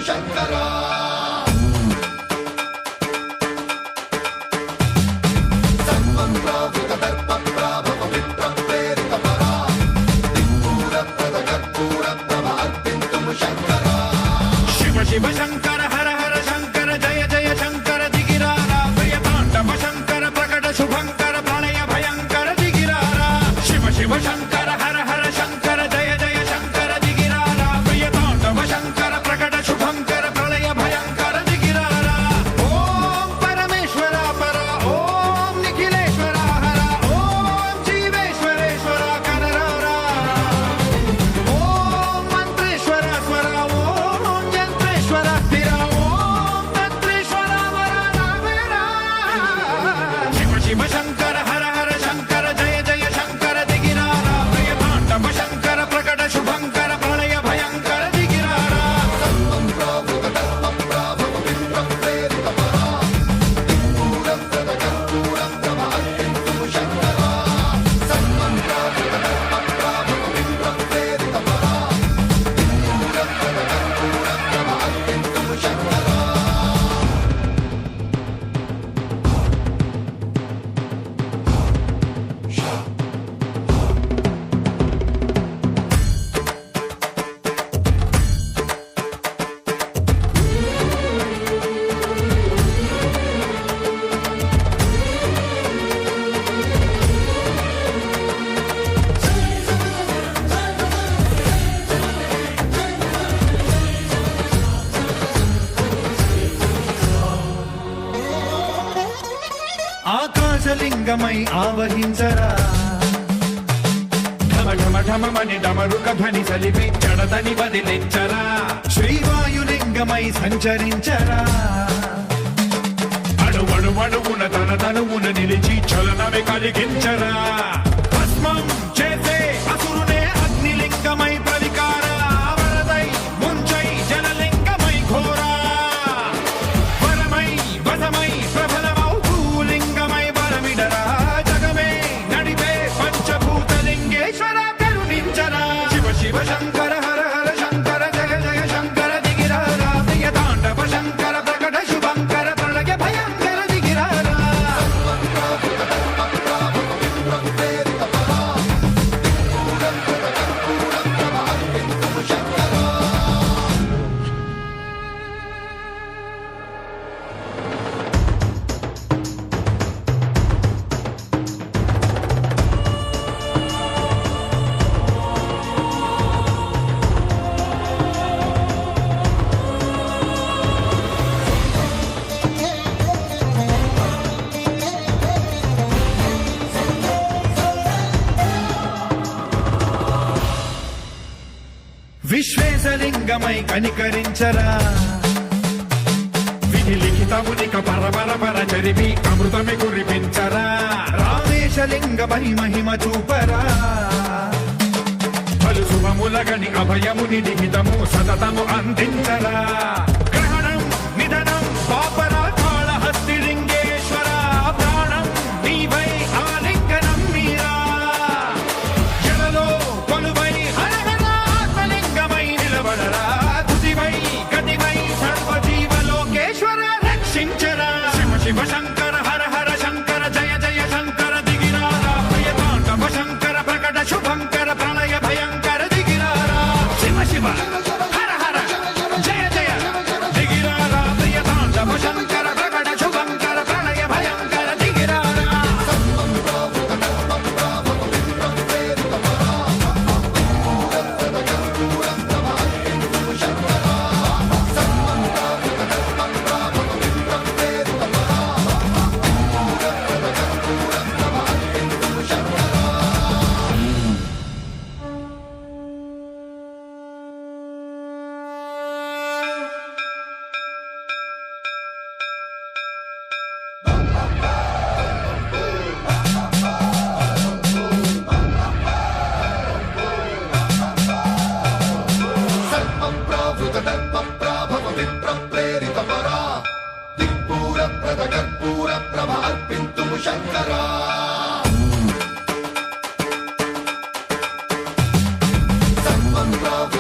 शङ्करा सर्वं प्रावृतदर्पप्राभव विप्रप्रेरितपरा दिक्पूरप्रदकर्पूरप्रभ अर्पिन्तुं शङ्करा शिव शिव शङ्कर हर हर शङ्कर जय जय शङ्कर दिगिरारा प्रियताण्डव शङ्कर प्रकट शुभङ्कर प्रणय भयङ्कर दिगिरारा शिव शिव शङ्कर हर हर शङ्कर जय जय शङ्कर दिगिरारा प्रियताण्डव शङ्कर प्रकट शुभङ्कर प्रणय भयङ्कर दिगिरारा ॐ परमेश्वरा परा ॐ निखिलेश्वरा हर ॐ जीवेश्वरेश्वरा कररारा ॐ मन्त्रेश्वरा स्वरा ॐ यन्त्रेश्वरा स्थिरा ॐ तन्त्रेश्वरा वरा नावेरा शिव शिव शङ्कर हर हर शङ्कर जय जय शङ्कर दिगिरारा प्रियताण्डव शङ्कर प्रकट शुभङ्कर प्रणय भयङ्कर दिगिरारा सर्वं प्रावृतदर्पप्राभव विप्रप्रेरितपरा दिक्पूरप्रदकर्पूरप्रभ अर्पिन्तुं शङ्करा सर्वं प्रावृतदर्पप्राभव विप्रप्रेरितपरा दिक्पूरप्रदकर्पूरप्रभ अर्पिन्तुं शङ्करा ఆకాశలింగమై ఆవహించరా ఢమ ఢమ ఢమమని డమరుక ధ్వని సలిపి జడదని వదిలించరా శ్రీవాయులింగమై సంచరించరా అణువణువున తన తనువున నిలిచి చలనమే కలిగించరా భస్మం చేసే అసురునే అగ్నిలింగమై ప్రవికార వరదై ముంచై జలలింగమై ఘోరా వరమై వసమై ప్రబలమౌ భూలింగమై వరమిడరా జగమే నడిపే పంచభూతలింగేశ్వర కరుణించరా శివ శివ శంకర హర హర శంకర జయ జయ శంకర దిగిరారా ప్రియతాండవ శంకర ప్రకట శుభంకర ప్రళయ భయంకర దిగిరారా सर्वं प्रावृतदर्पप्राभव विप्रप्रेरितपरा दिक्पूरप्रदकर्पूरप्रभ अर्पिन्तुं शङ्करा విశ్వేశలింగమై కనికరించరా విధి లిఖితమునిక పరపర పర చరివి అమృతమి కురిపించరా రామేశలింగమై మహిమ చూపరా పలు శుభములగని అభయముని లిఖితము సతతము అందించరా గ్రహణం నిధనం పాపరా కాళహస్తిలింగేశ్వర ప్రాణం నీవై ఆలింగనం మీరా జలలో కొలువై హరహర ఆత్మలింగమై నిలబడరా తుదివై గతివై సర్వజీవలోకేశ్వర రక్షించరా శివ శివ శంకర హర హర శంకర జయ జయ శంకర దిగిరారా ప్రియతాండవ శంకర ప్రకట శుభంకర ప్రణయ భయంకర దిగిరారా శివ శివ హర హర జయ జయ దిగిరారా ప్రియతాండవ శంకర ప్రకట శుభంకర ప్రణయ భయంకర దిగిరారా सर्वं प्रावृतदर्पप्राभव विप्रप्रेरितपरा दिक्पूरप्रदकर्पूरप्रभ अर्पिन्तुं शङ्करा सर्वं प्रावृतदर्पप्राभव विप्रप्रेरितपरा दिक्पूरप्रदकर्पूरप्रभ अर्पिन्तुं शङ्करा सर्वं प्रावृतदर्पप्राभव विप्रप्रेरितपरा दिक्पूरप्रदकर्पूरप्रभ अर्पिन्तुं शङ्करा सर्वं प्रावृतदर्पप्राभव